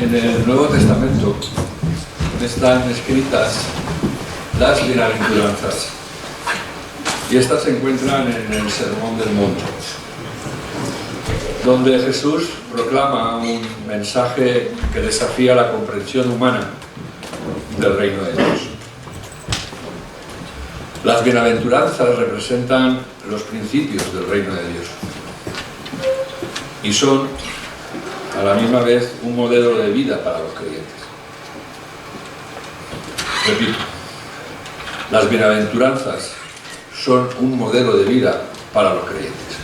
En el Nuevo Testamento están escritas las bienaventuranzas y estas se encuentran en el Sermón del Monte, donde Jesús proclama un mensaje que desafía la comprensión humana del reino de Dios. Las bienaventuranzas representan los principios del reino de Dios y son a la misma vez un modelo de vida para los creyentes. Repito, las bienaventuranzas son un modelo de vida para los creyentes.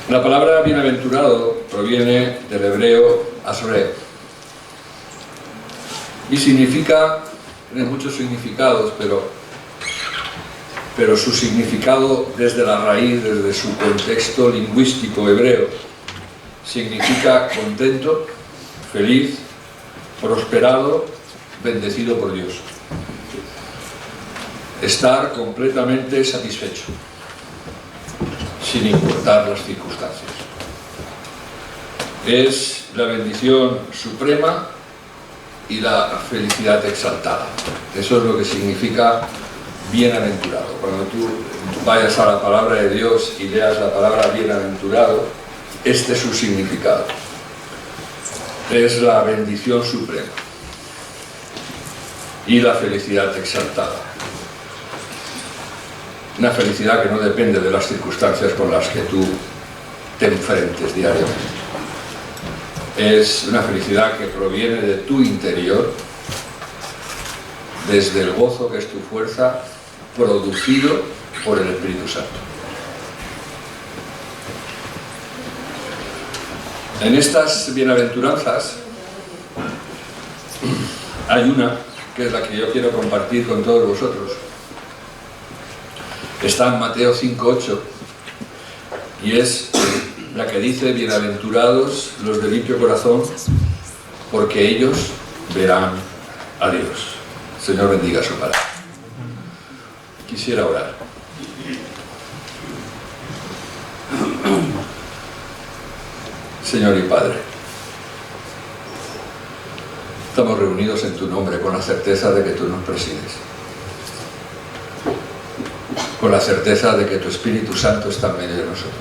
La palabra bienaventurado proviene del hebreo ashrei y significa, tiene muchos significados, pero su significado desde la raíz, desde su contexto lingüístico hebreo, significa contento, feliz, prosperado, bendecido por Dios. Estar completamente satisfecho, sin importar las circunstancias. Es la bendición suprema y la felicidad exaltada. Eso es lo que significa bienaventurado. Cuando tú vayas a la palabra de Dios y leas la palabra bienaventurado, este es su significado. Es la bendición suprema y la felicidad exaltada. Una felicidad que no depende de las circunstancias con las que tú te enfrentes diariamente. Es una felicidad que proviene de tu interior, desde el gozo que es tu fuerza, producido por el Espíritu Santo. En estas bienaventuranzas hay una que es la que yo quiero compartir con todos vosotros. Está en Mateo 5:8 y es la que dice: bienaventurados los de limpio corazón, porque ellos verán a Dios. Señor bendiga su palabra. Quisiera orar. Señor y Padre, estamos reunidos en tu nombre con la certeza de que tú nos presides, con la certeza de que tu Espíritu Santo está en medio de nosotros.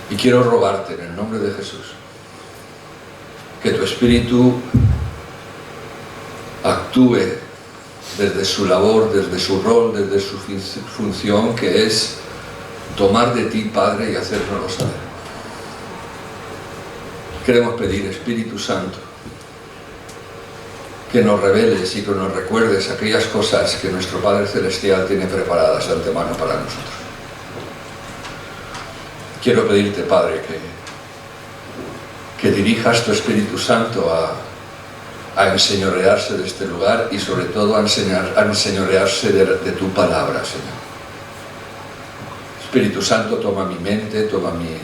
Y quiero rogarte en el nombre de Jesús que tu Espíritu actúe desde su labor, desde su rol, desde su función, que es tomar de ti, Padre, y hacérnoslo saber. Queremos pedir, Espíritu Santo, que nos reveles y que nos recuerdes aquellas cosas que nuestro Padre Celestial tiene preparadas de antemano para nosotros. Quiero pedirte, Padre, que dirijas tu Espíritu Santo a enseñorearse de este lugar y sobre todo a enseñorearse de tu palabra, Señor. Espíritu Santo, toma mi mente, toma mi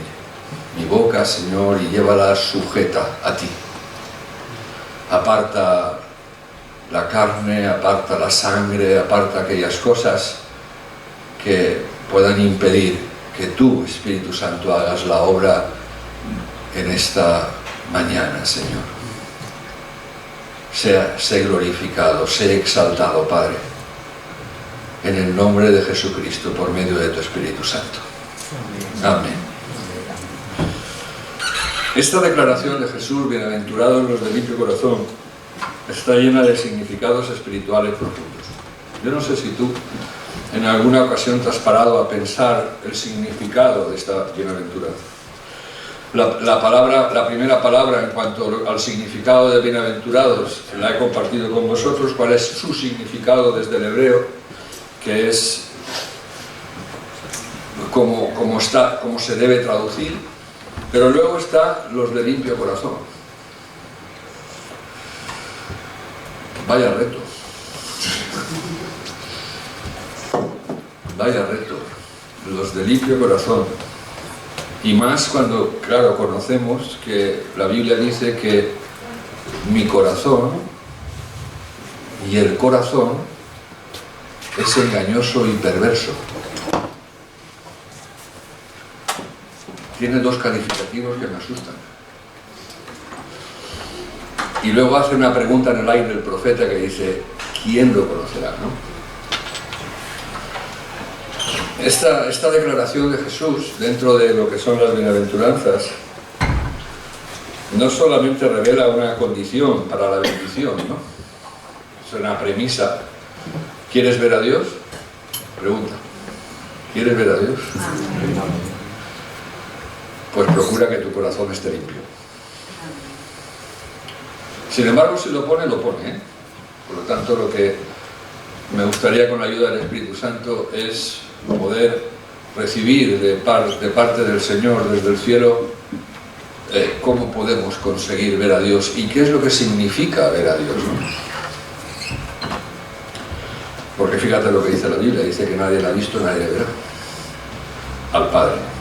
boca, Señor, y llévala sujeta a ti. Aparta la carne, aparta la sangre, aparta aquellas cosas que puedan impedir que tú, Espíritu Santo, hagas la obra en esta mañana, Señor. Sé glorificado, sé exaltado, Padre, en el nombre de Jesucristo, por medio de tu Espíritu Santo. Amén. Esta declaración de Jesús, bienaventurados los de limpio corazón, está llena de significados espirituales profundos. Yo no sé si tú en alguna ocasión te has parado a pensar el significado de esta bienaventuranza. La primera palabra en cuanto al significado de bienaventurados la he compartido con vosotros. ¿Cuál es su significado desde el hebreo? Que es como se debe traducir, pero luego está los de limpio corazón. Vaya reto. Vaya reto. Los de limpio corazón. Y más cuando, claro, conocemos que la Biblia dice que mi corazón y el corazón es engañoso y perverso. tiene dos calificativos que me asustan. Y luego hace una pregunta en el aire el profeta que dice, ¿quién lo conocerá? ¿No? Esta declaración de Jesús dentro de lo que son las bienaventuranzas no solamente revela una condición para la bendición, ¿no? Es una premisa. ¿Quieres ver a Dios? Pregunta. ¿Quieres ver a Dios? Pues procura que tu corazón esté limpio. Sin embargo, si lo pone, lo pone, ¿eh? Por lo tanto, lo que me gustaría con la ayuda del Espíritu Santo es poder recibir de parte del Señor desde el cielo cómo podemos conseguir ver a Dios y qué es lo que significa ver a Dios, ¿no? Porque fíjate lo que dice la Biblia, dice que nadie la ha visto, nadie le verá al Padre.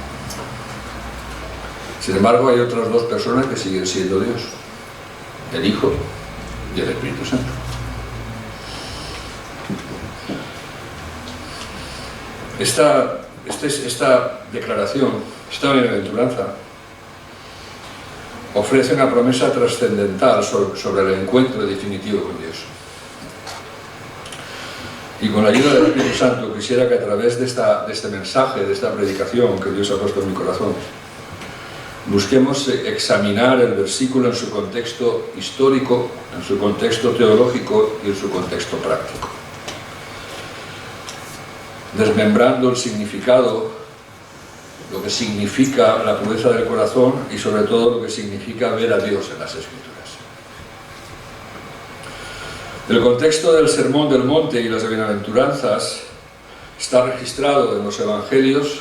Sin embargo, hay otras dos personas que siguen siendo Dios, el Hijo y el Espíritu Santo. Esta declaración, esta bienaventuranza, ofrece una promesa trascendental sobre el encuentro definitivo con Dios. Y con la ayuda del Espíritu Santo quisiera que a través de este mensaje, de esta predicación que Dios ha puesto en mi corazón, busquemos examinar el versículo en su contexto histórico, en su contexto teológico y en su contexto práctico, desmembrando el significado, lo que significa la pureza del corazón y sobre todo lo que significa ver a Dios en las Escrituras. El contexto del Sermón del Monte y las bienaventuranzas está registrado en los Evangelios,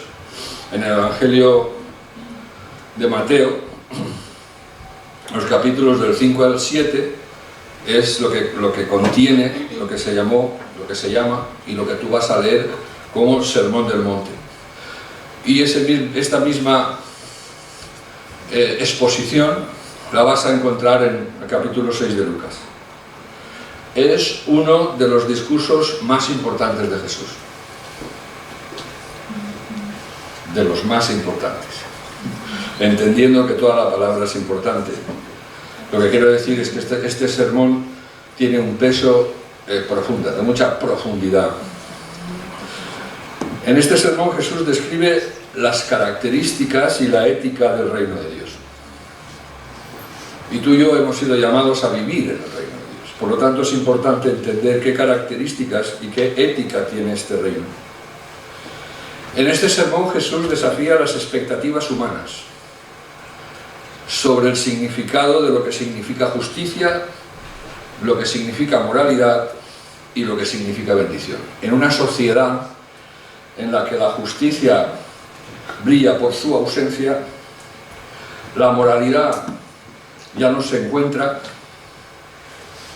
en el Evangelio de Mateo, los capítulos del 5 al 7, es lo que contiene, lo que se llama y lo que tú vas a leer como Sermón del Monte. Y esta misma exposición la vas a encontrar en el capítulo 6 de Lucas. Es uno de los discursos más importantes de Jesús. De los más importantes. Entendiendo que toda la palabra es importante. Lo que quiero decir es que este sermón tiene un peso profundo, de mucha profundidad. En este sermón Jesús describe las características y la ética del reino de Dios. Y tú y yo hemos sido llamados a vivir en el reino de Dios. Por lo tanto, es importante entender qué características y qué ética tiene este reino. En este sermón Jesús desafía las expectativas humanas sobre el significado de lo que significa justicia, lo que significa moralidad y lo que significa bendición. En una sociedad en la que la justicia brilla por su ausencia, la moralidad ya no se encuentra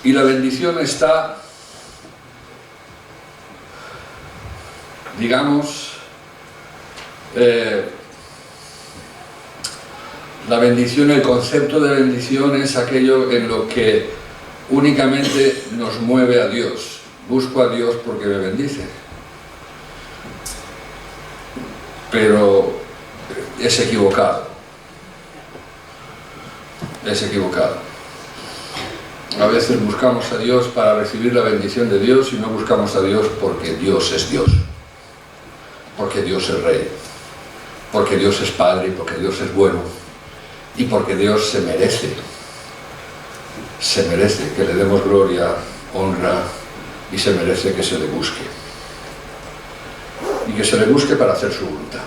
y la bendición está, digamos, la bendición, el concepto de bendición es aquello en lo que únicamente nos mueve a Dios. Busco a Dios porque me bendice. Pero es equivocado. Es equivocado. A veces buscamos a Dios para recibir la bendición de Dios y no buscamos a Dios porque Dios es Dios. Porque Dios es Rey. Porque Dios es Padre y porque Dios es bueno. Y porque Dios se merece que le demos gloria, honra y se merece que se le busque. Y que se le busque para hacer su voluntad.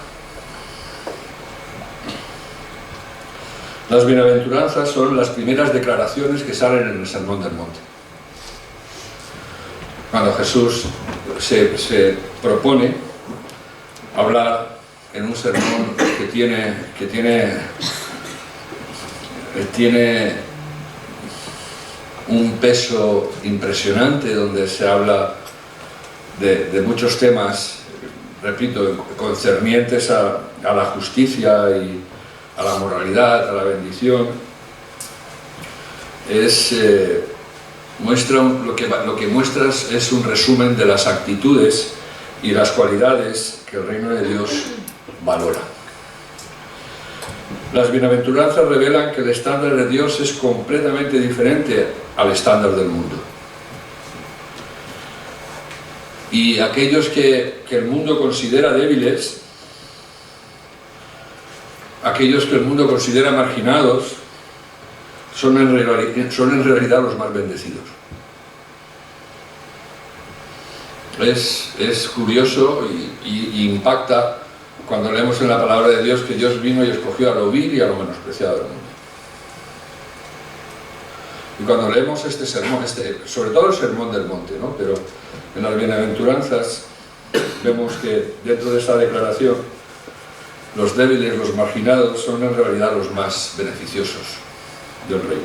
Las bienaventuranzas son las primeras declaraciones que salen en el Sermón del Monte. Cuando Jesús se propone hablar en un sermón que tiene un peso impresionante, donde se habla de muchos temas, repito, concernientes a la justicia y a la moralidad, a la bendición. Lo que muestras es un resumen de las actitudes y las cualidades que el reino de Dios valora. Las bienaventuranzas revelan que el estándar de Dios es completamente diferente al estándar del mundo. Y aquellos que el mundo considera débiles, aquellos que el mundo considera marginados, son en realidad los más bendecidos. Es curioso y impacta cuando leemos en la palabra de Dios que Dios vino y escogió a lo vil y a lo menospreciado del mundo. Y cuando leemos este sermón, sobre todo el sermón del monte, ¿no? Pero en las bienaventuranzas vemos que dentro de esta declaración los débiles, los marginados, son en realidad los más beneficiosos del reino.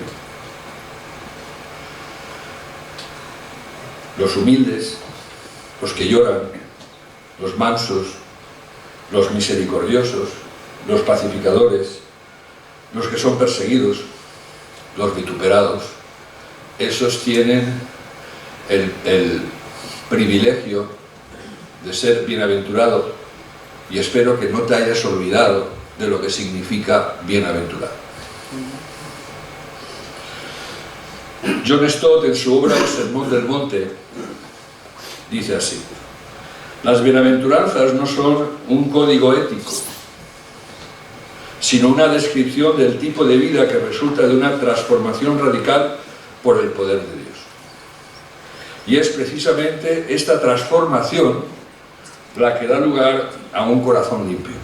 Los humildes, los que lloran, los mansos, los misericordiosos, los pacificadores, los que son perseguidos, los vituperados, esos tienen el privilegio de ser bienaventurado, y espero que no te hayas olvidado de lo que significa bienaventurado. John Stott, en su obra El Sermón del Monte, dice así: las bienaventuranzas no son un código ético, sino una descripción del tipo de vida que resulta de una transformación radical por el poder de Dios. Y es precisamente esta transformación la que da lugar a un corazón limpio,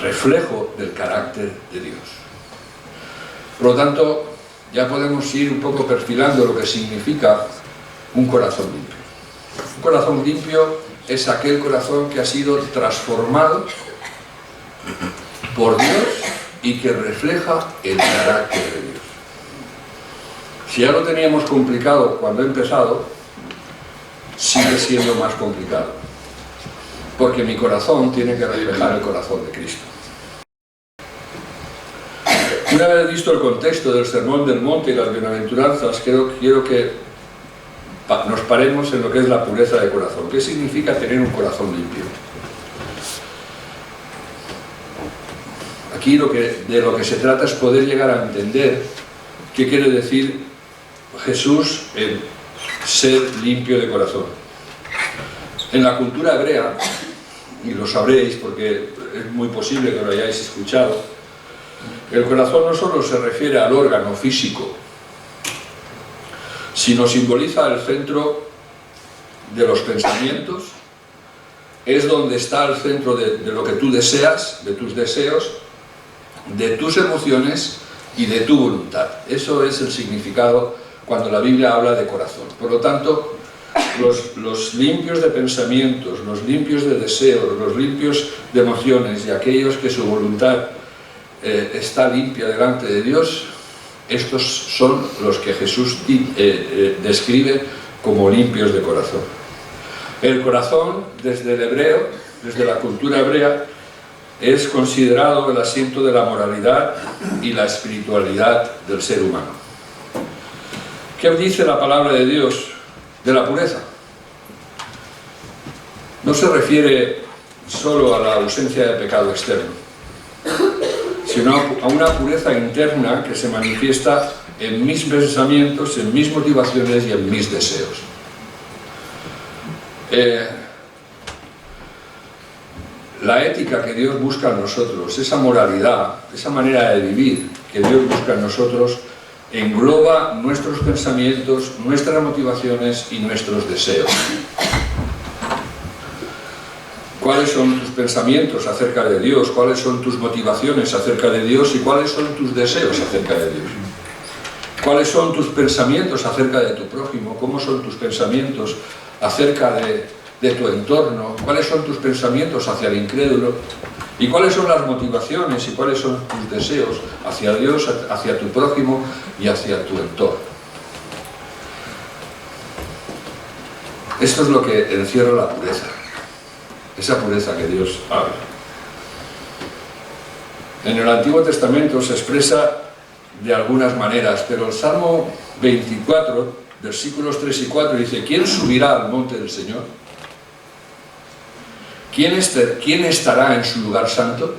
reflejo del carácter de Dios. Por lo tanto, ya podemos ir un poco perfilando lo que significa un corazón limpio. Un corazón limpio es aquel corazón que ha sido transformado por Dios y que refleja el carácter de Dios. Si ya lo teníamos complicado cuando he empezado, sigue siendo más complicado, porque mi corazón tiene que reflejar el corazón de Cristo. Una vez visto el contexto del Sermón del Monte y las bienaventuranzas, quiero que nos paremos en lo que es la pureza de corazón. ¿Qué significa tener un corazón limpio? Aquí de lo que se trata es poder llegar a entender qué quiere decir Jesús en ser limpio de corazón. En la cultura hebrea, y lo sabréis porque es muy posible que lo hayáis escuchado, el corazón no solo se refiere al órgano físico, sino simboliza el centro de los pensamientos, es donde está el centro de lo que tú deseas, de tus deseos, de tus emociones y de tu voluntad. Eso es el significado cuando la Biblia habla de corazón. Por lo tanto, los limpios de pensamientos, los limpios de deseos, los limpios de emociones y aquellos que su voluntad está limpia delante de Dios, estos son los que Jesús describe como limpios de corazón. El corazón, desde el hebreo, desde la cultura hebrea, es considerado el asiento de la moralidad y la espiritualidad del ser humano. ¿Qué dice la palabra de Dios de la pureza? No se refiere solo a la ausencia de pecado externo, sino a una pureza interna que se manifiesta en mis pensamientos, en mis motivaciones y en mis deseos. La ética que Dios busca en nosotros, esa moralidad, esa manera de vivir que Dios busca en nosotros, engloba nuestros pensamientos, nuestras motivaciones y nuestros deseos. ¿Cuáles son tus pensamientos acerca de Dios? ¿Cuáles son tus motivaciones acerca de Dios? ¿Y cuáles son tus deseos acerca de Dios? ¿Cuáles son tus pensamientos acerca de tu prójimo? ¿Cómo son tus pensamientos acerca de tu entorno? ¿Cuáles son tus pensamientos hacia el incrédulo? ¿Y cuáles son las motivaciones y cuáles son tus deseos hacia Dios, hacia tu prójimo y hacia tu entorno? Esto es lo que encierra la pureza, esa pureza que Dios habla. En el Antiguo Testamento se expresa de algunas maneras, pero el Salmo 24, versículos 3 y 4 dice: ¿quién subirá al monte del Señor? ¿Quién estará en su lugar santo?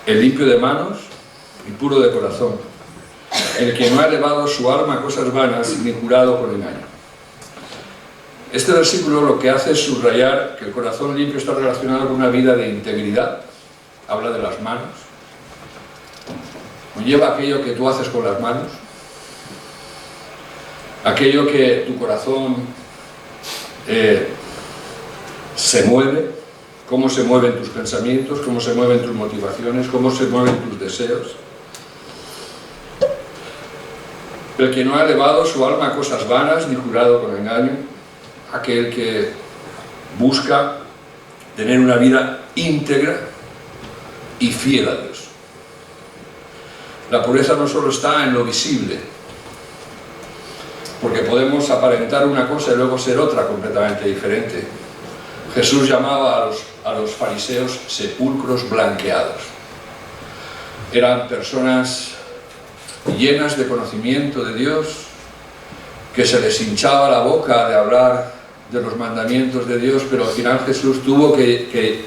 el limpio de manos y puro de corazón, el que no ha elevado su alma a cosas vanas ni jurado con engaño. Este versículo lo que hace es subrayar que el corazón limpio está relacionado con una vida de integridad. Habla de las manos. Conlleva aquello que tú haces con las manos, aquello que tu corazón se mueve, cómo se mueven tus pensamientos, cómo se mueven tus motivaciones, cómo se mueven tus deseos. El que no ha elevado su alma a cosas vanas ni jurado con engaño, aquel que busca tener una vida íntegra y fiel a Dios. La pureza no solo está en lo visible, porque podemos aparentar una cosa y luego ser otra completamente diferente. Jesús llamaba a los fariseos sepulcros blanqueados. Eran personas llenas de conocimiento de Dios, que se les hinchaba la boca de hablar de los mandamientos de Dios, pero al final Jesús tuvo que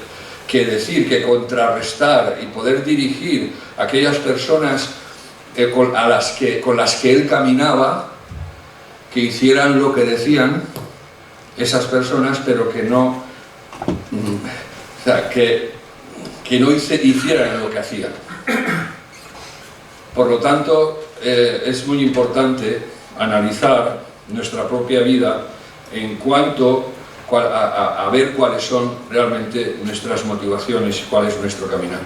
decir, que contrarrestar y poder dirigir a aquellas personas con las que él caminaba, que hicieran lo que decían esas personas, pero que no, hicieran lo que hacían. Por lo tanto, es muy importante analizar nuestra propia vida en cuanto a ver cuáles son realmente nuestras motivaciones y cuál es nuestro caminar.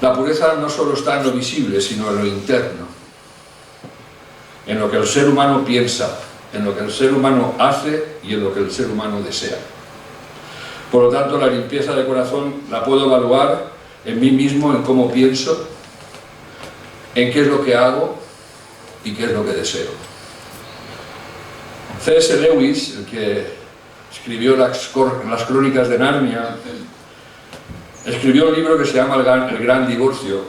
La pureza no solo está en lo visible, sino en lo interno, en lo que el ser humano piensa, en lo que el ser humano hace y en lo que el ser humano desea. Por lo tanto, la limpieza de corazón la puedo evaluar en mí mismo, en cómo pienso, en qué es lo que hago y qué es lo que deseo. C.S. Lewis, el que escribió las Crónicas de Narnia, escribió un libro que se llama El Gran Divorcio,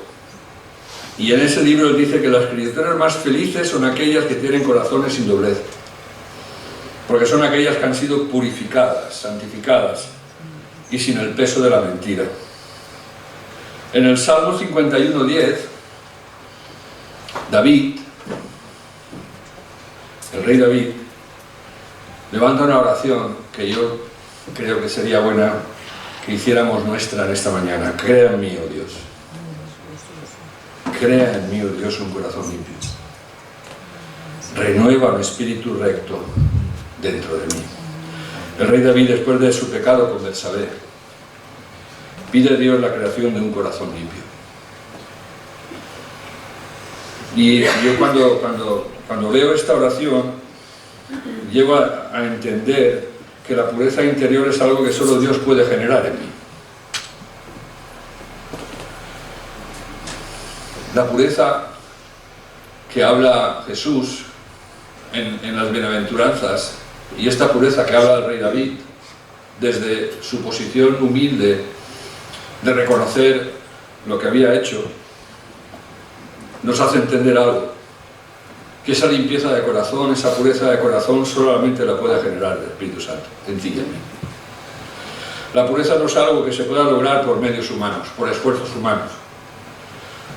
y en ese libro él dice que las criaturas más felices son aquellas que tienen corazones sin doblez, porque son aquellas que han sido purificadas, santificadas y sin el peso de la mentira. En el Salmo 51:10, David, el rey David, levanta una oración que yo creo que sería buena que hiciéramos nuestra en esta mañana. Crea en mí, oh Dios. Crea en mí, oh Dios, un corazón limpio. Renueva un espíritu recto dentro de mí. El rey David, después de su pecado con Betsabé, pide a Dios la creación de un corazón limpio. Y yo cuando veo esta oración, llego a entender que la pureza interior es algo que solo Dios puede generar en mí. La pureza que habla Jesús en las bienaventuranzas, y esta pureza que habla el rey David, desde su posición humilde de reconocer lo que había hecho, nos hace entender algo, que esa limpieza de corazón, esa pureza de corazón solamente la puede generar el Espíritu Santo, en ti y en mí. La pureza no es algo que se pueda lograr por medios humanos, por esfuerzos humanos,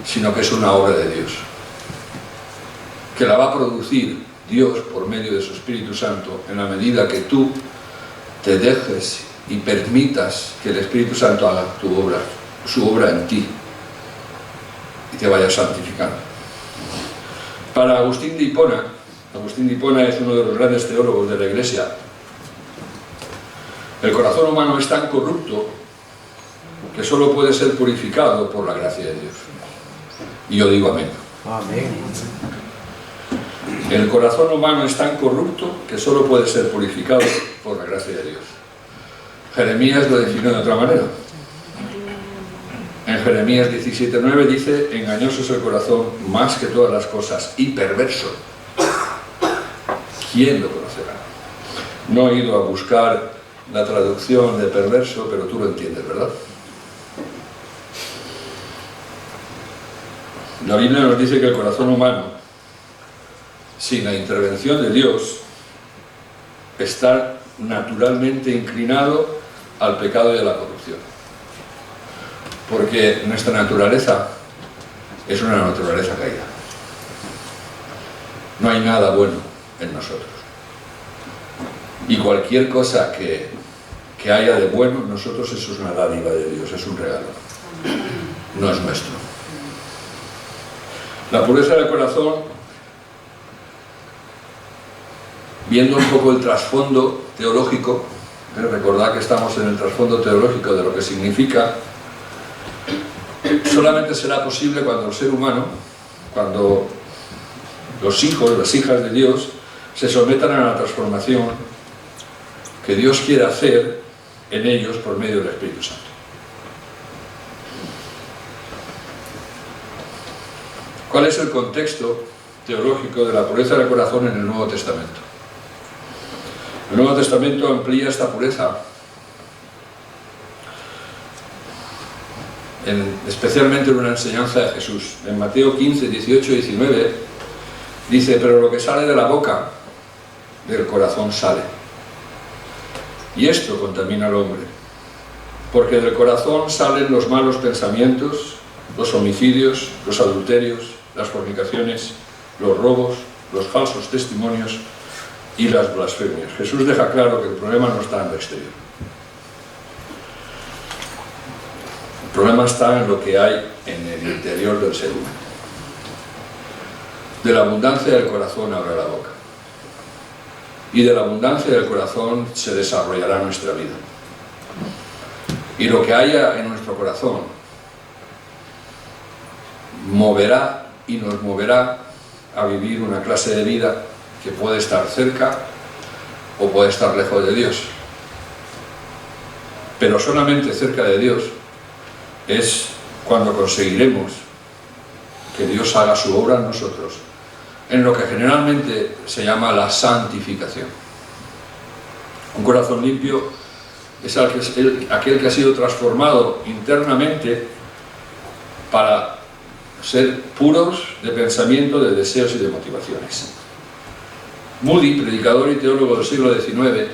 sino que es una obra de Dios, que la va a producir Dios por medio de su Espíritu Santo en la medida que tú te dejes y permitas que el Espíritu Santo haga su obra en ti y te vaya santificando. Para Agustín de Hipona es uno de los grandes teólogos de la Iglesia, el corazón humano es tan corrupto que solo puede ser purificado por la gracia de Dios. Y yo digo amén. Amén. El corazón humano es tan corrupto que solo puede ser purificado por la gracia de Dios. Jeremías lo definió de otra manera. En Jeremías 17:9 dice: engañoso es el corazón más que todas las cosas y perverso. ¿Quién lo conocerá? No he ido a buscar la traducción de perverso, pero tú lo entiendes, ¿verdad? La Biblia nos dice que el corazón humano, sin la intervención de Dios, está naturalmente inclinado al pecado y a la corrupción. porque nuestra naturaleza es una naturaleza caída. No hay nada bueno en nosotros. Y cualquier cosa que haya de bueno en nosotros, eso es una dádiva de Dios, es un regalo. No es nuestro. La pureza del corazón, viendo un poco el trasfondo teológico, recordad que estamos en el trasfondo teológico de lo que significa, solamente será posible cuando el ser humano, cuando los hijos, las hijas de Dios, se sometan a la transformación que Dios quiere hacer en ellos por medio del Espíritu Santo. ¿Cuál es el contexto teológico de la pureza del corazón en el Nuevo Testamento? El Nuevo Testamento amplía esta pureza, especialmente en una enseñanza de Jesús. En Mateo 15, 18 y 19 dice: pero lo que sale de la boca, del corazón sale. Y esto contamina al hombre, porque del corazón salen los malos pensamientos, los homicidios, los adulterios, las fornicaciones, los robos, los falsos testimonios y las blasfemias. Jesús deja claro que el problema no está en lo exterior. El problema está en lo que hay en el interior del ser humano. De la abundancia del corazón habla la boca. Y de la abundancia del corazón se desarrollará nuestra vida. Y lo que haya en nuestro corazón moverá y nos moverá a vivir una clase de vida que puede estar cerca o puede estar lejos de Dios. Pero solamente cerca de Dios es cuando conseguiremos que Dios haga su obra en nosotros, en lo que generalmente se llama la santificación. Un corazón limpio es aquel que ha sido transformado internamente para ser puros de pensamiento, de deseos y de motivaciones. Moody, predicador y teólogo del siglo XIX,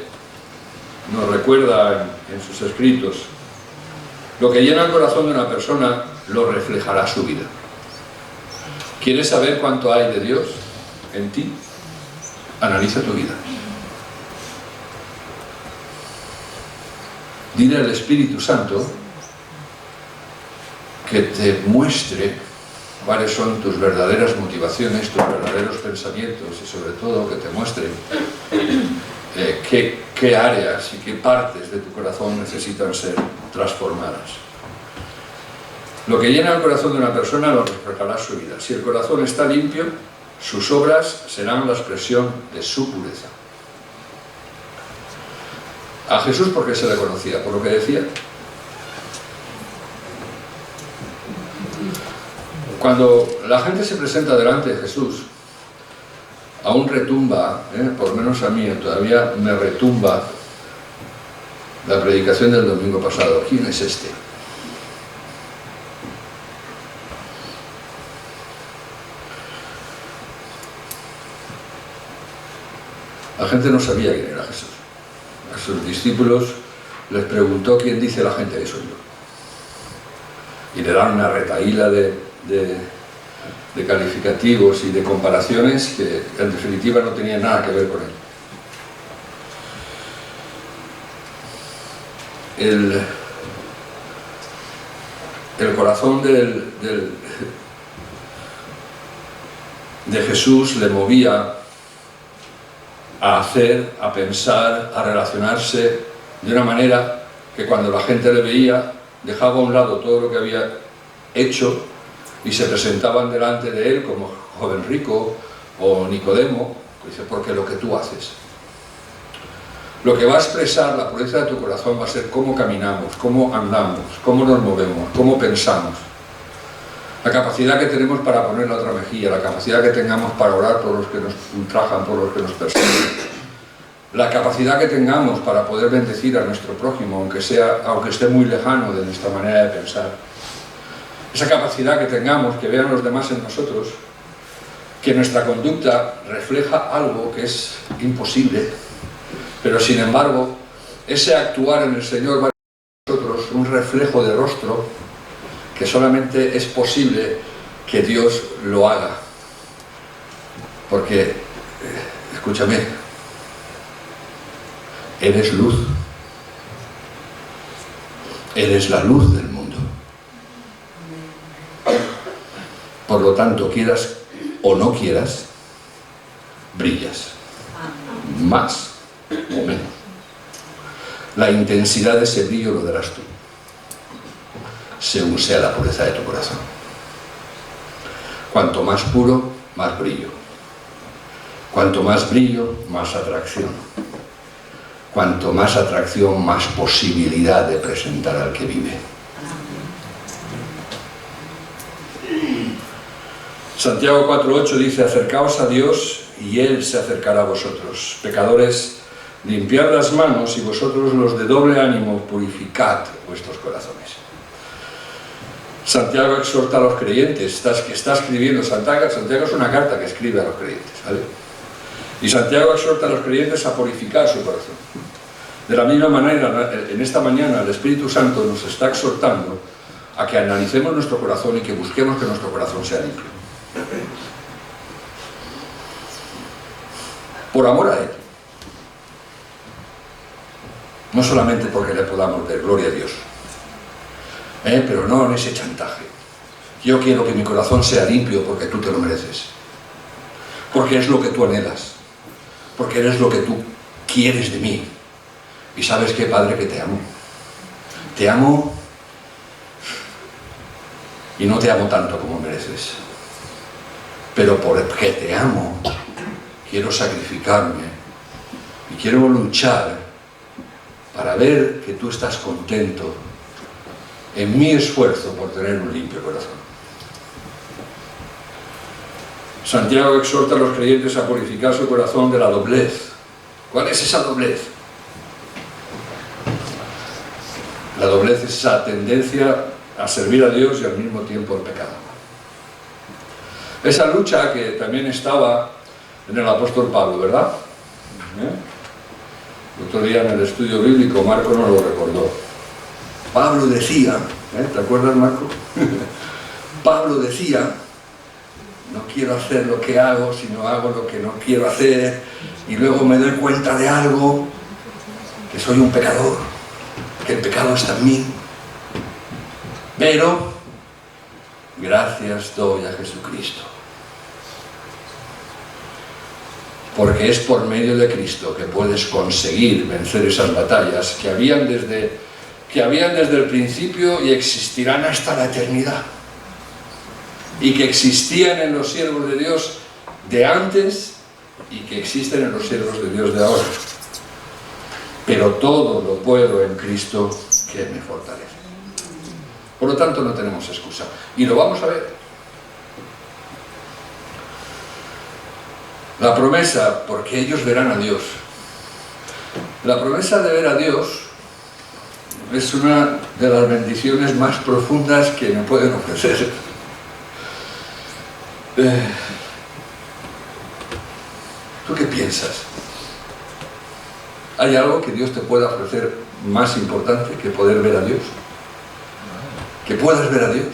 nos recuerda en sus escritos: lo que llena el corazón de una persona lo reflejará su vida. ¿Quieres saber cuánto hay de Dios en ti? Analiza tu vida. Dile al Espíritu Santo que te muestre cuáles son tus verdaderas motivaciones, tus verdaderos pensamientos, y sobre todo que te muestre qué áreas y qué partes de tu corazón necesitan ser transformadas. Lo que llena el corazón de una persona lo reflejará su vida. Si el corazón está limpio, sus obras serán la expresión de su pureza. A Jesús, ¿por qué se le conocía? ¿Por lo que decía? Cuando la gente se presenta delante de Jesús, aún retumba, por lo menos a mí todavía me retumba la predicación del domingo pasado: ¿quién es este? La gente no sabía quién era Jesús. A sus discípulos les preguntó: ¿quién dice la gente que soy yo? Y le dan una retahíla de calificativos y de comparaciones que en definitiva no tenían nada que ver con él. El corazón de Jesús le movía a hacer, a pensar, a relacionarse de una manera que cuando la gente le veía dejaba a un lado todo lo que había hecho y se presentaban delante de él como joven rico o Nicodemo. Dice: porque lo que tú haces, lo que va a expresar la pureza de tu corazón va a ser cómo caminamos, cómo andamos, cómo nos movemos, cómo pensamos, la capacidad que tenemos para poner la otra mejilla, la capacidad que tengamos para orar por los que nos ultrajan, por los que nos persiguen, la capacidad que tengamos para poder bendecir a nuestro prójimo, aunque esté muy lejano de nuestra manera de pensar. Esa capacidad que tengamos, que vean los demás en nosotros, que nuestra conducta refleja algo que es imposible, pero sin embargo, ese actuar en el Señor va a ser nosotros un reflejo de rostro que solamente es posible que Dios lo haga. Porque, escúchame, eres luz. Eres la luz del mundo. Por lo tanto, quieras o no quieras, brillas. Más o menos. La intensidad de ese brillo lo darás tú, según sea la pureza de tu corazón. Cuanto más puro, más brillo. Cuanto más brillo, más atracción. Cuanto más atracción, más posibilidad de presentar al que vive. Santiago 4:8 dice: acercaos a Dios y Él se acercará a vosotros. Pecadores, limpiad las manos, y vosotros los de doble ánimo, purificad vuestros corazones. Santiago exhorta a los creyentes, que está escribiendo. Santiago es una carta que escribe a los creyentes, ¿vale? Y Santiago exhorta a los creyentes a purificar su corazón. De la misma manera, en esta mañana el Espíritu Santo nos está exhortando a que analicemos nuestro corazón y que busquemos que nuestro corazón sea limpio. Por amor a Él. No solamente porque le podamos dar gloria a Dios, pero no en ese chantaje. Yo quiero que mi corazón sea limpio porque tú te lo mereces. Porque es lo que tú anhelas. Porque eres lo que tú quieres de mí. Y sabes qué, Padre, que te amo. Te amo y no te amo tanto como mereces. Pero porque te amo, quiero sacrificarme y quiero luchar para ver que tú estás contento en mi esfuerzo por tener un limpio corazón. Santiago exhorta a los creyentes a purificar su corazón de la doblez. ¿Cuál es esa doblez? La doblez es esa tendencia a servir a Dios y al mismo tiempo el pecado. Esa lucha que también estaba en el apóstol Pablo, ¿verdad? El otro día en el estudio bíblico Marco nos lo recordó. Pablo decía, ¿te acuerdas, Marco? Pablo decía: no quiero hacer lo que hago, sino hago lo que no quiero hacer, y luego me doy cuenta de algo, que soy un pecador, que el pecado está en mí. Pero gracias doy a Jesucristo, porque es por medio de Cristo que puedes conseguir vencer esas batallas que habían desde el principio y existirán hasta la eternidad, y que existían en los siervos de Dios de antes y que existen en los siervos de Dios de ahora. Pero todo lo puedo en Cristo que me fortalece. Por lo tanto, no tenemos excusa. Y lo vamos a ver. La promesa, porque ellos verán a Dios. La promesa de ver a Dios es una de las bendiciones más profundas que me pueden ofrecer. ¿Tú qué piensas? ¿Hay algo que Dios te pueda ofrecer más importante que poder ver a Dios? ¿Que puedas ver a Dios?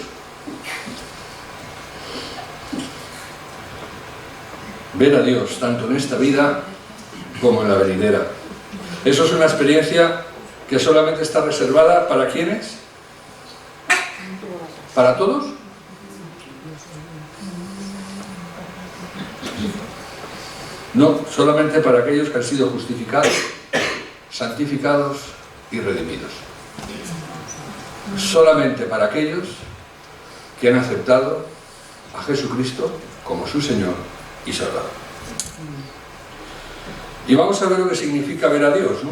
Ver a Dios tanto en esta vida como en la venidera. Eso es una experiencia que solamente está reservada ¿para quiénes? ¿Para todos? No, solamente para aquellos que han sido justificados, santificados y redimidos. Solamente para aquellos que han aceptado a Jesucristo como su Señor y Salvador. Y vamos a ver lo que significa ver a Dios, ¿no?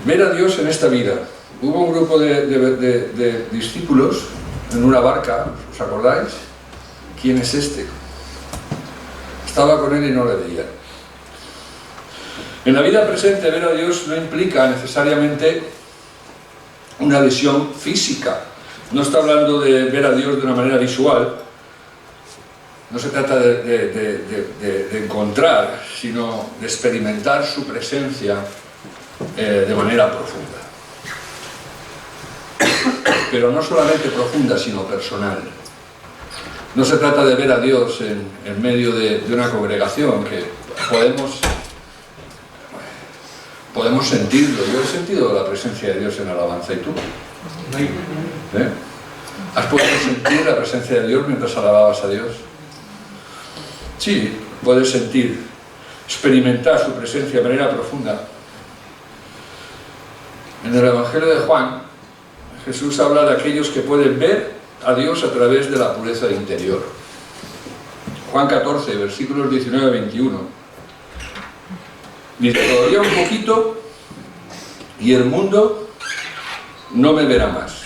Ver a Dios en esta vida. Hubo un grupo de discípulos en una barca, ¿os acordáis? ¿Quién es este? Estaba con él y no le veía. En la vida presente, ver a Dios no implica necesariamente una visión física. No está hablando de ver a Dios de una manera visual. No se trata de encontrar, sino de experimentar su presencia de manera profunda. pero no solamente profunda, sino personal. No se trata de ver a Dios en medio de una congregación, que podemos sentirlo. Yo he sentido la presencia de Dios en alabanza, ¿y tú? ¿Eh? ¿Has podido sentir la presencia de Dios mientras alababas a Dios? Sí, puedes sentir, experimentar su presencia de manera profunda. En el Evangelio de Juan, Jesús habla de aquellos que pueden ver a Dios a través de la pureza interior. Juan 14, versículos 19 a 21. Dice: todavía un poquito y el mundo no me verá más,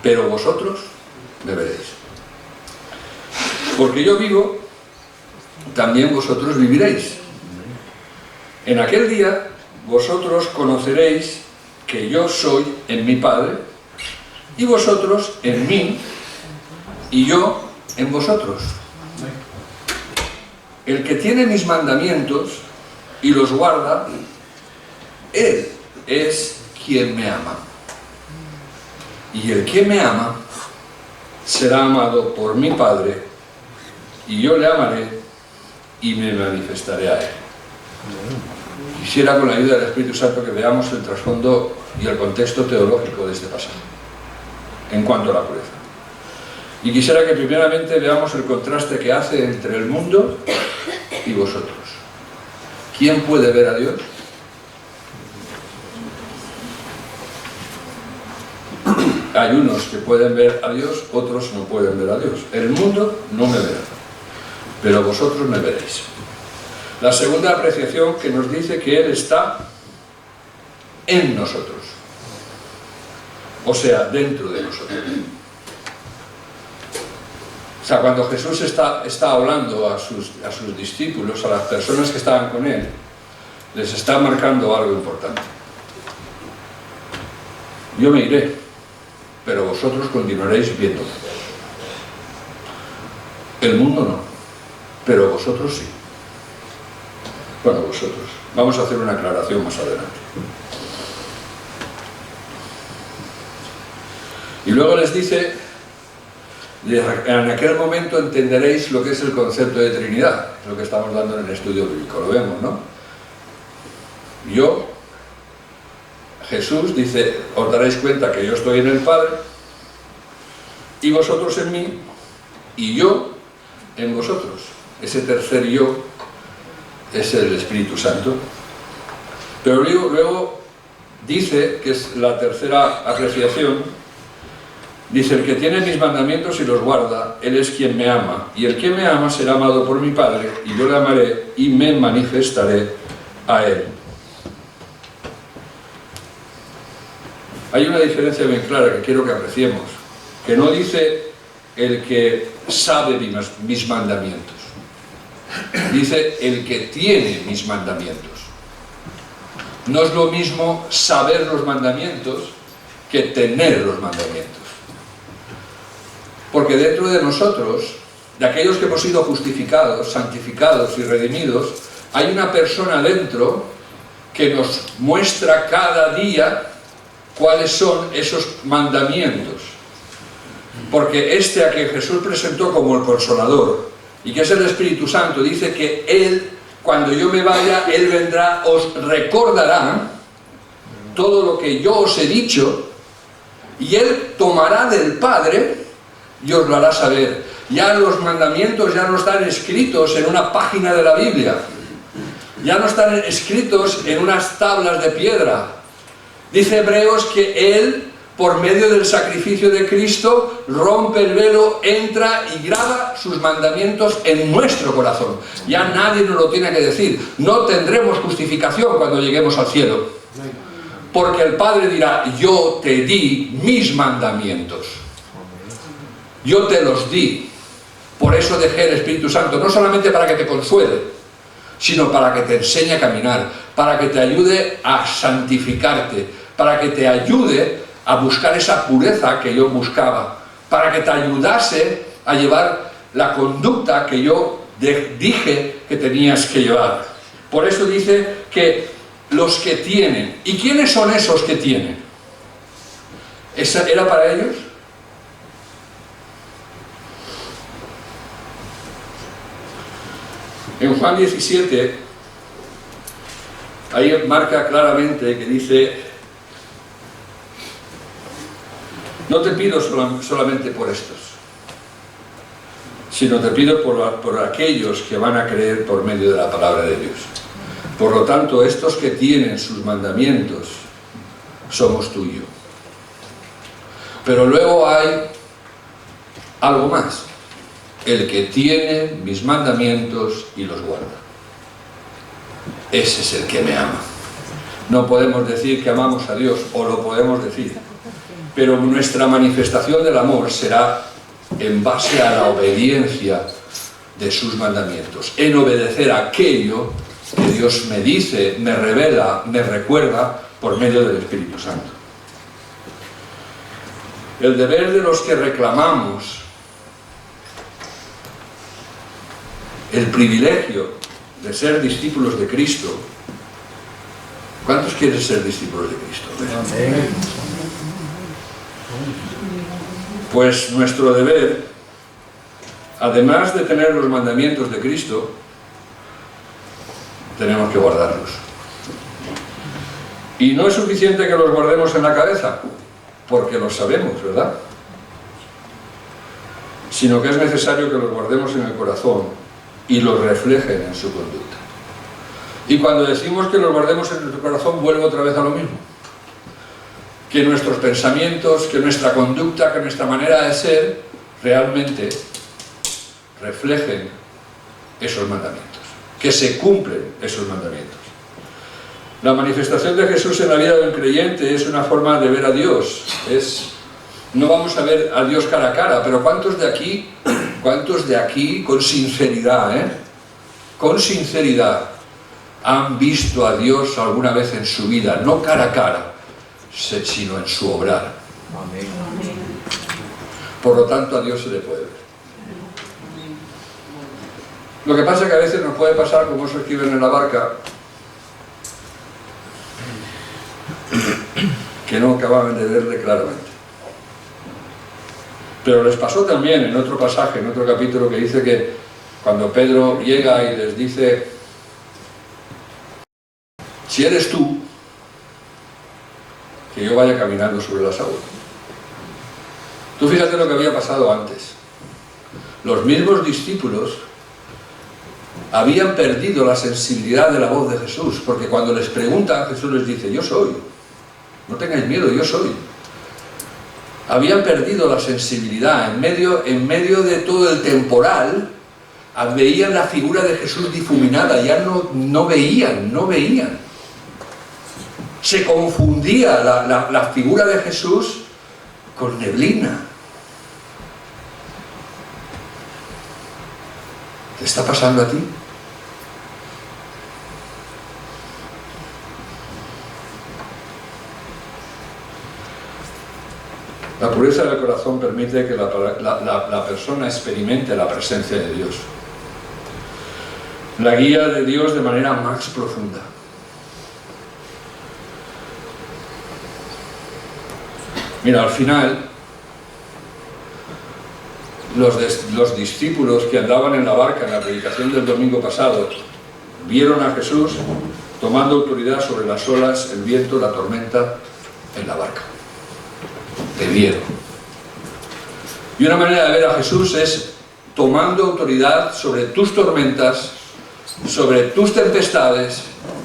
pero vosotros me veréis. Porque yo vivo, también vosotros viviréis. En aquel día vosotros conoceréis que yo soy en mi Padre, y vosotros en mí, y yo en vosotros. El que tiene mis mandamientos y los guarda, él es quien me ama. Y el que me ama será amado por mi Padre, y yo le amaré y me manifestaré a él. Quisiera, con la ayuda del Espíritu Santo, que veamos el trasfondo y el contexto teológico de este pasaje en cuanto a la pureza. Y quisiera que primeramente veamos el contraste que hace entre el mundo y vosotros. ¿Quién puede ver a Dios? Hay unos que pueden ver a Dios, otros no pueden ver a Dios. El mundo no me verá, pero vosotros me veréis. La segunda apreciación, que nos dice que Él está en nosotros, o sea, dentro de nosotros. O sea, cuando Jesús está hablando a sus discípulos, a las personas que estaban con Él, les está marcando algo importante. Yo me iré, pero vosotros continuaréis viéndome. El mundo no, pero vosotros sí. Bueno, vosotros. Vamos a hacer una aclaración más adelante. Y luego les dice: en aquel momento entenderéis lo que es el concepto de Trinidad, lo que estamos dando en el estudio bíblico, lo vemos, ¿no? Jesús dice: os daréis cuenta que yo estoy en el Padre, y vosotros en mí, y yo en vosotros. Ese tercer yo es el Espíritu Santo. Pero luego dice, que es la tercera apreciación, dice: el que tiene mis mandamientos y los guarda, él es quien me ama, y el que me ama será amado por mi Padre, y yo le amaré y me manifestaré a él. Hay una diferencia bien clara que quiero que apreciemos, que no dice el que sabe mis mandamientos, dice el que tiene mis mandamientos. No es lo mismo saber los mandamientos que tener los mandamientos. Porque dentro de nosotros, de aquellos que hemos sido justificados, santificados y redimidos, hay una persona dentro que nos muestra cada día cuáles son esos mandamientos. Porque a que Jesús presentó como el Consolador, y que es el Espíritu Santo, dice que Él, cuando yo me vaya, Él vendrá, os recordará todo lo que yo os he dicho, y Él tomará del Padre y os lo hará saber. Ya los mandamientos ya no están escritos en una página de la Biblia, ya no están escritos en unas tablas de piedra. Dice Hebreos que Él, por medio del sacrificio de Cristo, rompe el velo, entra y graba sus mandamientos en nuestro corazón. Ya nadie nos lo tiene que decir. No tendremos justificación cuando lleguemos al cielo, porque el Padre dirá: yo te di mis mandamientos, yo te los di. Por eso dejé el Espíritu Santo, no solamente para que te consuele, sino para que te enseñe a caminar, para que te ayude a santificarte, para que te ayude a buscar esa pureza que yo buscaba, para que te ayudase a llevar la conducta que yo dije que tenías que llevar. Por eso dice que los que tienen. ¿Y quiénes son esos que tienen? ¿Esa era para ellos? En Juan 17, ahí marca claramente que dice: no te pido solamente por estos, sino te pido por aquellos que van a creer por medio de la palabra de Dios. Por lo tanto, estos que tienen sus mandamientos, somos tú y yo. Pero luego hay algo más: el que tiene mis mandamientos y los guarda. Ese es el que me ama. No podemos decir que amamos a Dios, o lo podemos decir, pero nuestra manifestación del amor será en base a la obediencia de sus mandamientos, en obedecer a aquello que Dios me dice, me revela, me recuerda por medio del Espíritu Santo. El deber de los que reclamamos el privilegio de ser discípulos de Cristo. ¿Cuántos quieren ser discípulos de Cristo? Pues nuestro deber, además de tener los mandamientos de Cristo, tenemos que guardarlos. Y no es suficiente que los guardemos en la cabeza, porque los sabemos, ¿verdad? Sino que es necesario que los guardemos en el corazón y los reflejen en su conducta. Y cuando decimos que los guardemos en nuestro corazón, vuelvo otra vez a lo mismo. Que nuestros pensamientos, que nuestra conducta, que nuestra manera de ser, realmente reflejen esos mandamientos, que se cumplen esos mandamientos. La manifestación de Jesús en la vida de un creyente es una forma de ver a Dios. No vamos a ver a Dios cara a cara, pero ¿cuántos de aquí con sinceridad, con sinceridad, han visto a Dios alguna vez en su vida, no cara a cara, sino en su obrar? Amén. Por lo tanto, a Dios se le puede ver. Lo que pasa es que a veces nos puede pasar, como se escriben en la barca, que no acababan de verle claramente. Pero les pasó también en otro pasaje, en otro capítulo, que dice que cuando Pedro llega y les dice: si eres tú, que yo vaya caminando sobre las aguas. Tú fíjate lo que había pasado antes. Los mismos discípulos habían perdido la sensibilidad de la voz de Jesús, porque cuando les preguntan, Jesús les dice: yo soy, no tengáis miedo, yo soy. Habían perdido la sensibilidad. En medio de todo el temporal, veían la figura de Jesús difuminada, ya no veían. Se confundía la figura de Jesús con neblina. ¿Te está pasando a ti? La pureza del corazón permite que la persona experimente la presencia de Dios, la guía de Dios de manera más profunda. Mira, al final, los discípulos que andaban en la barca en la predicación del domingo pasado vieron a Jesús tomando autoridad sobre las olas, el viento, la tormenta en la barca. Te vieron. Y una manera de ver a Jesús es tomando autoridad sobre tus tormentas, sobre tus tempestades,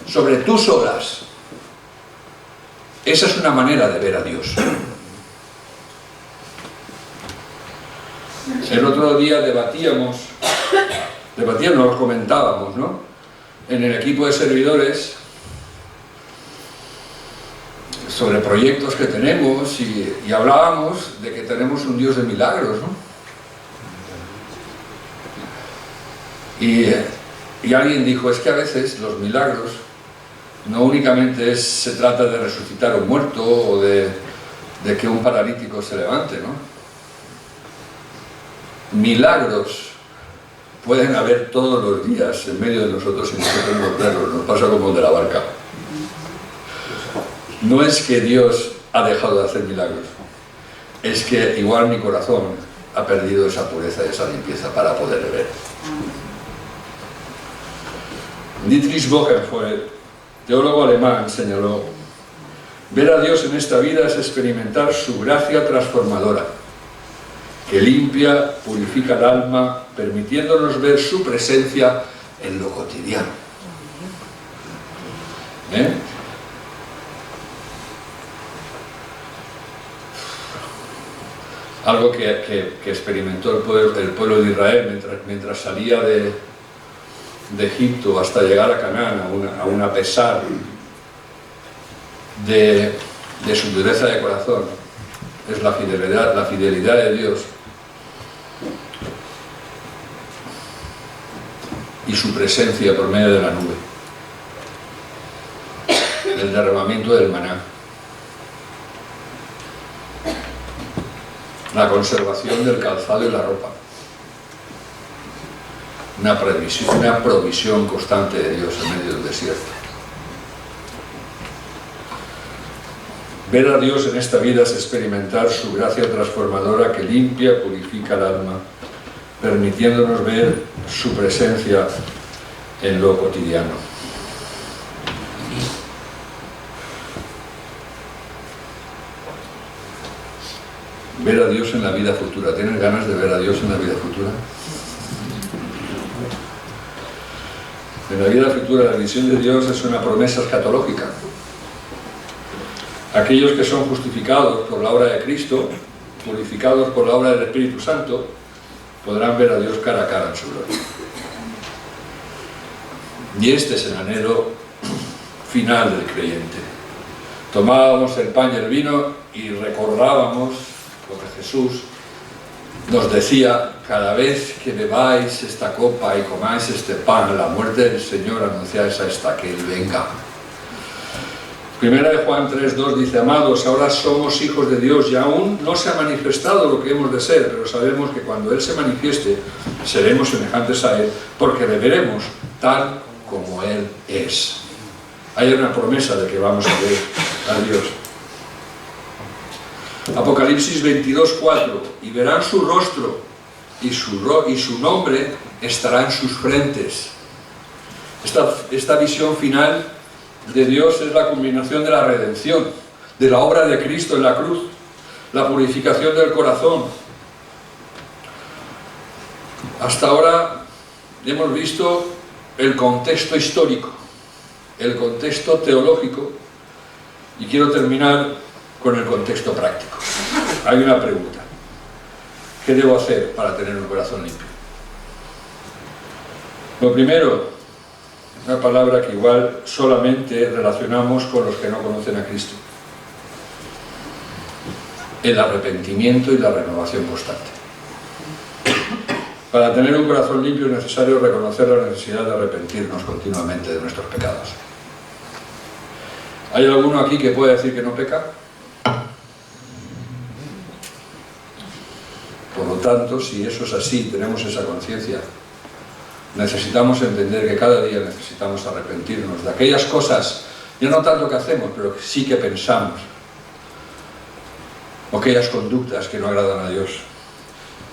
sobre tus olas. Esa es una manera de ver a Dios. El otro día debatíamos, comentábamos, ¿no? En el equipo de servidores, sobre proyectos que tenemos y hablábamos de que tenemos un Dios de milagros, ¿no? Y alguien dijo: es que a veces los milagros no únicamente se trata de resucitar a un muerto o de que un paralítico se levante, ¿no? Milagros pueden haber todos los días en medio de nosotros y nosotros no verlos. Nos pasa como el de la barca. No es que Dios ha dejado de hacer milagros, es que igual mi corazón ha perdido esa pureza y esa limpieza para poder ver. Dietrich Bonhoeffer, teólogo alemán, señaló: ver a Dios en esta vida es experimentar su gracia transformadora, que limpia, purifica el alma, permitiéndonos ver su presencia en lo cotidiano. Algo que experimentó el pueblo de Israel mientras salía de Egipto hasta llegar a Canaán, aún a pesar de su dureza de corazón, es la fidelidad de Dios y su presencia por medio de la nube, el derramamiento del maná, la conservación del calzado y la ropa, una provisión constante de Dios en medio del desierto. Ver a Dios en esta vida es experimentar su gracia transformadora que limpia, purifica el alma, permitiéndonos ver su presencia en lo cotidiano. Ver a Dios en la vida futura. ¿Tienes ganas de ver a Dios en la vida futura? En la vida futura la visión de Dios es una promesa escatológica. Aquellos que son justificados por la obra de Cristo, purificados por la obra del Espíritu Santo, podrán ver a Dios cara a cara en su gloria. Y este es el anhelo final del creyente. Tomábamos el pan y el vino y recordábamos lo que Jesús nos decía: cada vez que bebáis esta copa y comáis este pan, la muerte del Señor anunciáis hasta que Él venga. Primera de Juan 3:2 dice: amados, ahora somos hijos de Dios y aún no se ha manifestado lo que hemos de ser, pero sabemos que cuando Él se manifieste seremos semejantes a Él, porque le veremos tal como Él es. Hay una promesa de que vamos a ver a Dios. Apocalipsis 22:4: y verán su rostro y su nombre estará en sus frentes. Esta visión final de Dios es la culminación de la redención, de la obra de Cristo en la cruz, la purificación del corazón. Hasta ahora hemos visto el contexto histórico, el contexto teológico, y quiero terminar con el contexto práctico. Hay una pregunta: ¿qué debo hacer para tener un corazón limpio? Lo primero, una palabra que igual solamente relacionamos con los que no conocen a Cristo: el arrepentimiento y la renovación constante. Para tener un corazón limpio es necesario reconocer la necesidad de arrepentirnos continuamente de nuestros pecados. ¿Hay alguno aquí que pueda decir que no peca? Por lo tanto, si eso es así, tenemos esa conciencia, necesitamos entender que cada día necesitamos arrepentirnos de aquellas cosas, ya no tanto que hacemos, pero sí que pensamos, o aquellas conductas que no agradan a Dios.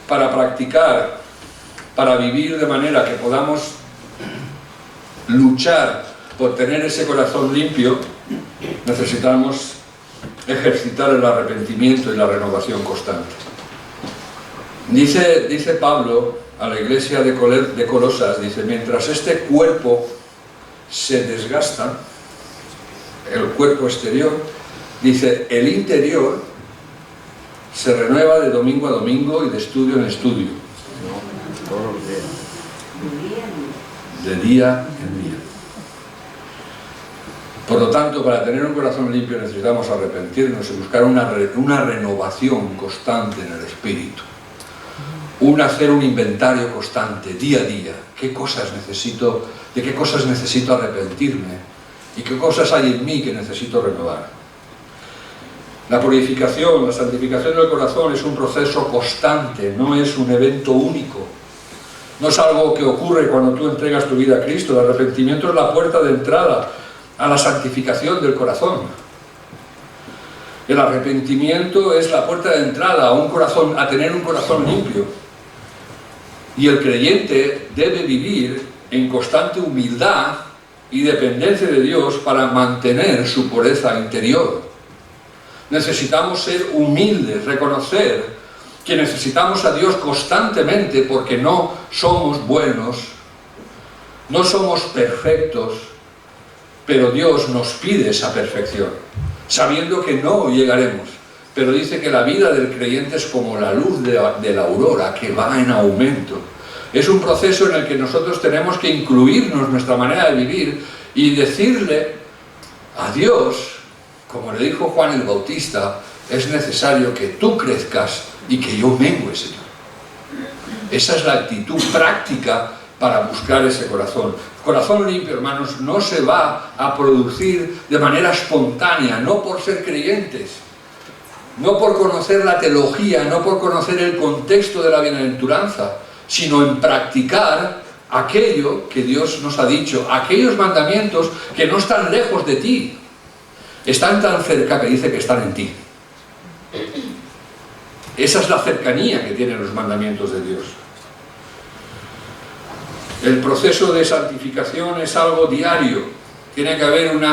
Para practicar, para vivir de manera que podamos luchar por tener ese corazón limpio, necesitamos ejercitar el arrepentimiento y la renovación constante. Dice Pablo a la iglesia de Colosas, dice: mientras este cuerpo se desgasta, el cuerpo exterior, dice, el interior se renueva de domingo a domingo y de estudio en estudio, de día en día. Por lo tanto, para tener un corazón limpio necesitamos arrepentirnos y buscar una renovación constante en el espíritu. Hacer un inventario constante, día a día. ¿De qué cosas necesito arrepentirme? ¿Y qué cosas hay en mí que necesito renovar? La purificación, la santificación del corazón es un proceso constante, no es un evento único. No es algo que ocurre cuando tú entregas tu vida a Cristo. El arrepentimiento es la puerta de entrada a la santificación del corazón. El arrepentimiento es la puerta de entrada a tener un corazón limpio. Y el creyente debe vivir en constante humildad y dependencia de Dios para mantener su pureza interior. Necesitamos ser humildes, reconocer que necesitamos a Dios constantemente porque no somos buenos, no somos perfectos, pero Dios nos pide esa perfección, sabiendo que no llegaremos. Pero dice que la vida del creyente es como la luz de la aurora, que va en aumento. Es un proceso en el que nosotros tenemos que incluirnos nuestra manera de vivir y decirle a Dios, como le dijo Juan el Bautista, es necesario que tú crezcas y que yo mengue, Señor. Esa es la actitud práctica para buscar ese corazón. Corazón limpio, hermanos, no se va a producir de manera espontánea, no por ser creyentes, no por conocer la teología, no por conocer el contexto de la bienaventuranza, sino en practicar aquello que Dios nos ha dicho, aquellos mandamientos que no están lejos de ti, están tan cerca que dice que están en ti. Esa es la cercanía que tienen los mandamientos de Dios. El proceso de santificación es algo diario. Tiene que haber un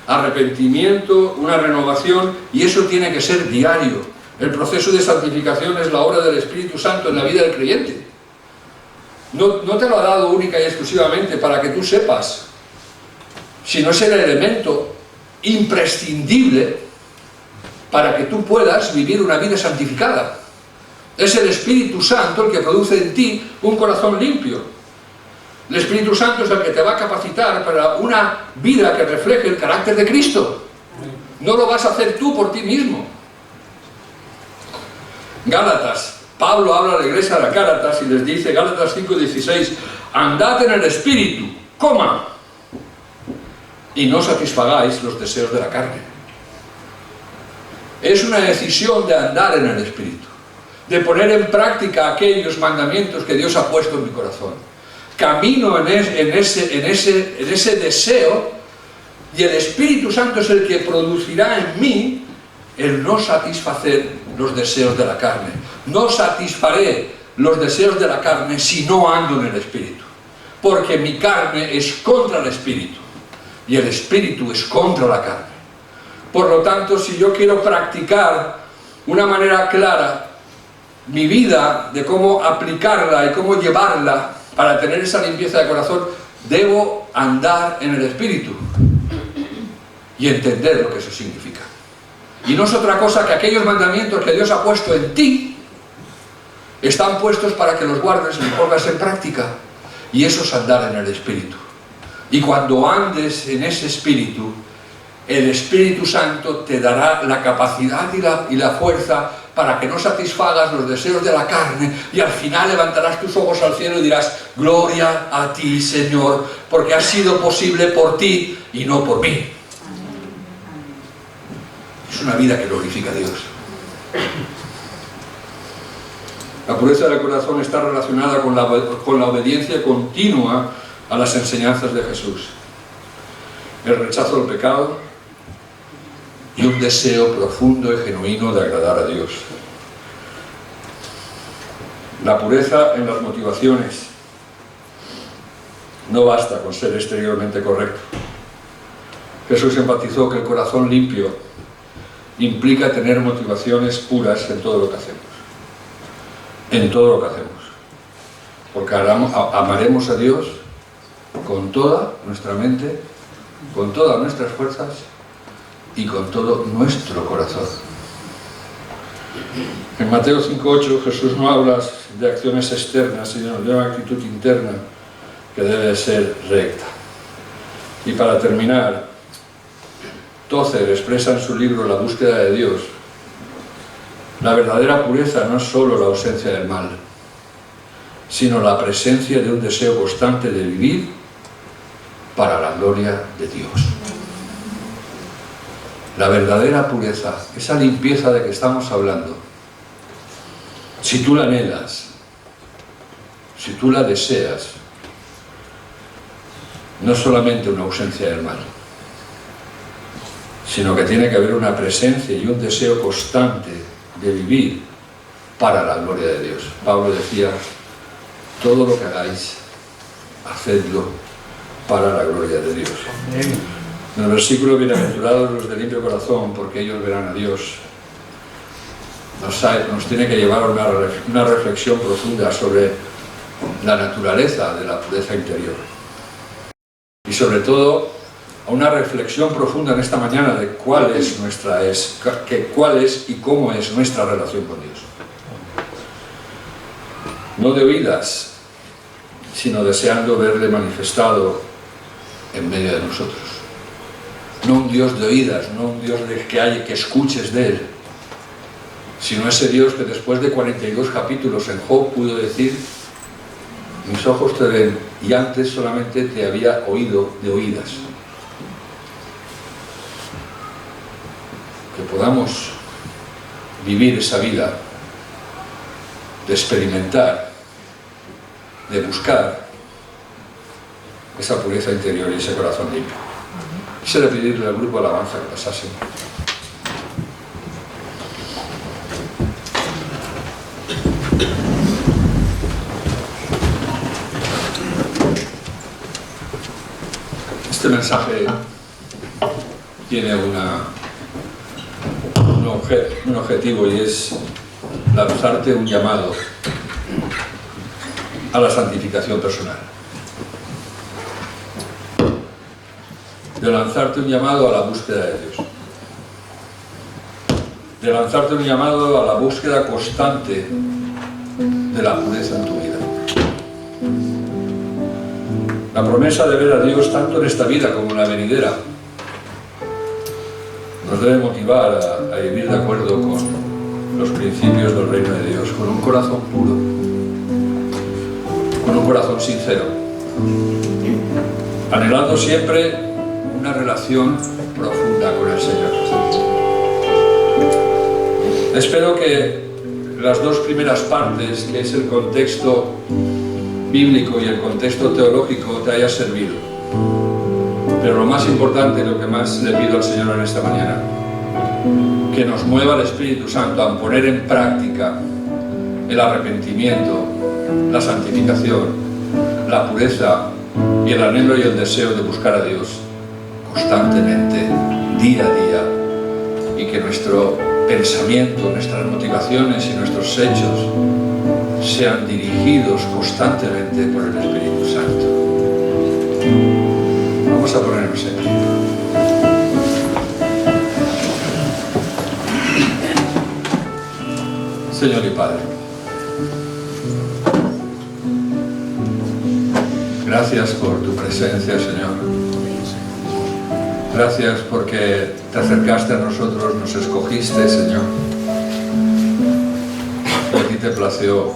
arrepentimiento, una renovación, y eso tiene que ser diario. El proceso de santificación es la obra del Espíritu Santo en la vida del creyente. No te lo ha dado única y exclusivamente para que tú sepas, sino es el elemento imprescindible para que tú puedas vivir una vida santificada. Es el Espíritu Santo el que produce en ti un corazón limpio. El Espíritu Santo es el que te va a capacitar para una vida que refleje el carácter de Cristo. No lo vas a hacer tú por ti mismo. Gálatas, Pablo habla a la iglesia de Gálatas y les dice, Gálatas 5:16, andad en el Espíritu, coma, y no satisfagáis los deseos de la carne. Es una decisión de andar en el Espíritu, de poner en práctica aquellos mandamientos que Dios ha puesto en mi corazón. Camino en ese deseo, y el Espíritu Santo es el que producirá en mí el no satisfacer los deseos de la carne. No satisfaré los deseos de la carne si no ando en el Espíritu, porque mi carne es contra el Espíritu y el Espíritu es contra la carne. Por lo tanto, si yo quiero practicar una manera clara mi vida, de cómo aplicarla y cómo llevarla para tener esa limpieza de corazón, debo andar en el Espíritu y entender lo que eso significa. Y no es otra cosa que aquellos mandamientos que Dios ha puesto en ti, están puestos para que los guardes y los pongas en práctica. Y eso es andar en el Espíritu. Y cuando andes en ese Espíritu, el Espíritu Santo te dará la capacidad y la fuerza para que no satisfagas los deseos de la carne, y al final levantarás tus ojos al cielo y dirás, gloria a ti, Señor, porque ha sido posible por ti y no por mí. Es una vida que glorifica a Dios. La pureza del corazón está relacionada con la obediencia continua a las enseñanzas de Jesús. El rechazo del pecado y un deseo profundo y genuino de agradar a Dios. La pureza en las motivaciones. No basta con ser exteriormente correcto. Jesús enfatizó que el corazón limpio implica tener motivaciones puras en todo lo que hacemos. En todo lo que hacemos. Porque amaremos a Dios con toda nuestra mente, con todas nuestras fuerzas y con todo nuestro corazón. En Mateo 5:8 Jesús no habla de acciones externas, sino de una actitud interna que debe ser recta. Y para terminar, Tozer expresa en su libro La búsqueda de Dios: la verdadera pureza no es solo la ausencia del mal, sino la presencia de un deseo constante de vivir para la gloria de Dios. La verdadera pureza, esa limpieza de que estamos hablando, si tú la anhelas, si tú la deseas, no es solamente una ausencia del mal, sino que tiene que haber una presencia y un deseo constante de vivir para la gloria de Dios. Pablo decía, todo lo que hagáis, hacedlo para la gloria de Dios. En el versículo, bienaventurados los de limpio corazón, porque ellos verán a Dios, nos tiene que llevar a una reflexión profunda sobre la naturaleza de la pureza interior. Y sobre todo, a una reflexión profunda en esta mañana de cuál es y cómo es nuestra relación con Dios. No de oídas, sino deseando verle manifestado en medio de nosotros. No un Dios de oídas, no un Dios que escuches de Él, sino ese Dios que después de 42 capítulos en Job pudo decir, mis ojos te ven y antes solamente te había oído de oídas. Que podamos vivir esa vida de experimentar, de buscar esa pureza interior y ese corazón limpio. Quisiera pedirle al grupo de alabanza que pasase. Este mensaje tiene un objetivo, y es lanzarte un llamado a la santificación personal. De lanzarte un llamado a la búsqueda de Dios. De lanzarte un llamado a la búsqueda constante de la pureza en tu vida. La promesa de ver a Dios tanto en esta vida como en la venidera nos debe motivar a vivir de acuerdo con los principios del reino de Dios, con un corazón puro, con un corazón sincero, anhelando siempre una relación profunda con el Señor. Espero que las dos primeras partes, que es el contexto bíblico y el contexto teológico, te haya servido. Pero lo más importante, lo que más le pido al Señor en esta mañana, que nos mueva el Espíritu Santo a poner en práctica el arrepentimiento, la santificación, la pureza y el anhelo y el deseo de buscar a Dios constantemente, día a día, y que nuestro pensamiento, nuestras motivaciones y nuestros hechos sean dirigidos constantemente por el Espíritu Santo. Vamos a ponernos en pie. Señor y Padre, gracias por tu presencia, Señor. Gracias porque te acercaste a nosotros, nos escogiste, Señor. Y a ti te plació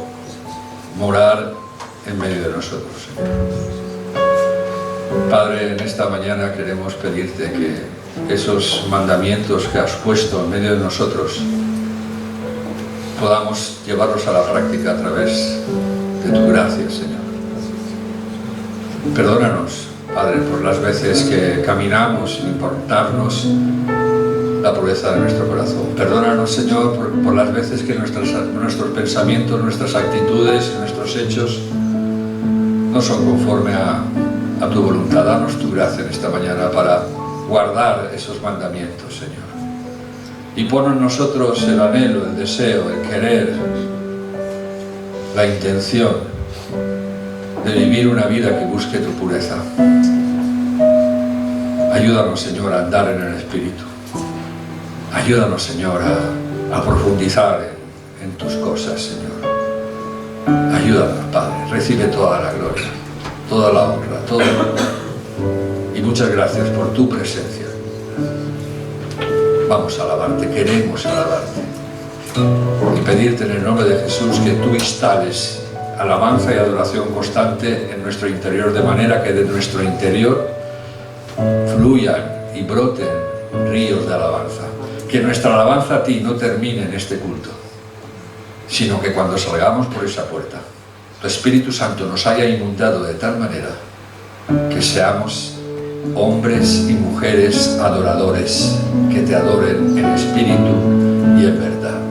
morar en medio de nosotros, Señor. Padre, en esta mañana queremos pedirte que esos mandamientos que has puesto en medio de nosotros podamos llevarlos a la práctica a través de tu gracia, Señor. Perdónanos, Padre, por las veces que caminamos sin importarnos la pureza de nuestro corazón. Perdónanos, Señor, por las veces que nuestros pensamientos, nuestras actitudes, nuestros hechos no son conforme a tu voluntad. Danos tu gracia en esta mañana para guardar esos mandamientos, Señor. Y pon en nosotros el anhelo, el deseo, el querer, la intención de vivir una vida que busque tu pureza. Ayúdanos, Señor, a andar en el Espíritu. Ayúdanos, Señor, a profundizar en tus cosas, Señor. Ayúdanos, Padre. Recibe toda la gloria, toda la honra, todo el honor. Y muchas gracias por tu presencia. Vamos a alabarte, queremos alabarte. Y pedirte en el nombre de Jesús que tú instales alabanza y adoración constante en nuestro interior, de manera que de nuestro interior fluyan y broten ríos de alabanza. Que nuestra alabanza a ti no termine en este culto, sino que cuando salgamos por esa puerta, tu Espíritu Santo nos haya inundado de tal manera que seamos hombres y mujeres adoradores que te adoren en espíritu y en verdad.